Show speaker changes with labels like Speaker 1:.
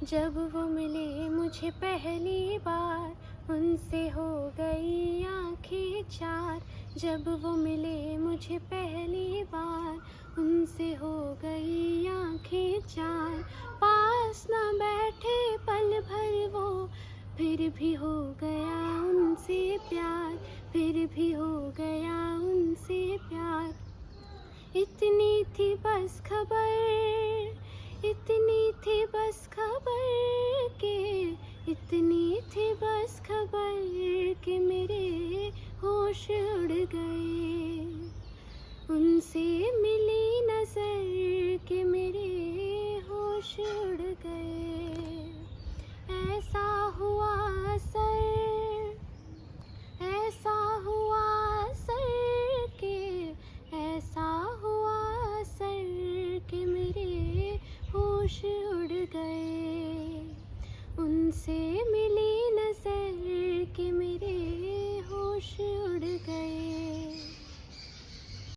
Speaker 1: जब वो मिले मुझे पहली बार, उनसे हो गई आँखें चार। जब वो मिले मुझे पहली बार, उनसे हो गई आँखें चार। पास ना बैठे पल भर वो, फिर भी हो गया उनसे प्यार, फिर भी हो गया उनसे प्यार। इतनी थी बस खबर, इतनी थी बस खबर के, इतनी थी बस खबर के मेरे होश उड़ गए। उनसे मिली नजर के मेरे होश उड़ गए। ऐसा हुआ असर, ऐसा हुआ असर के, ऐसा हुआ असर के मेरे होश उड़ गए। उनसे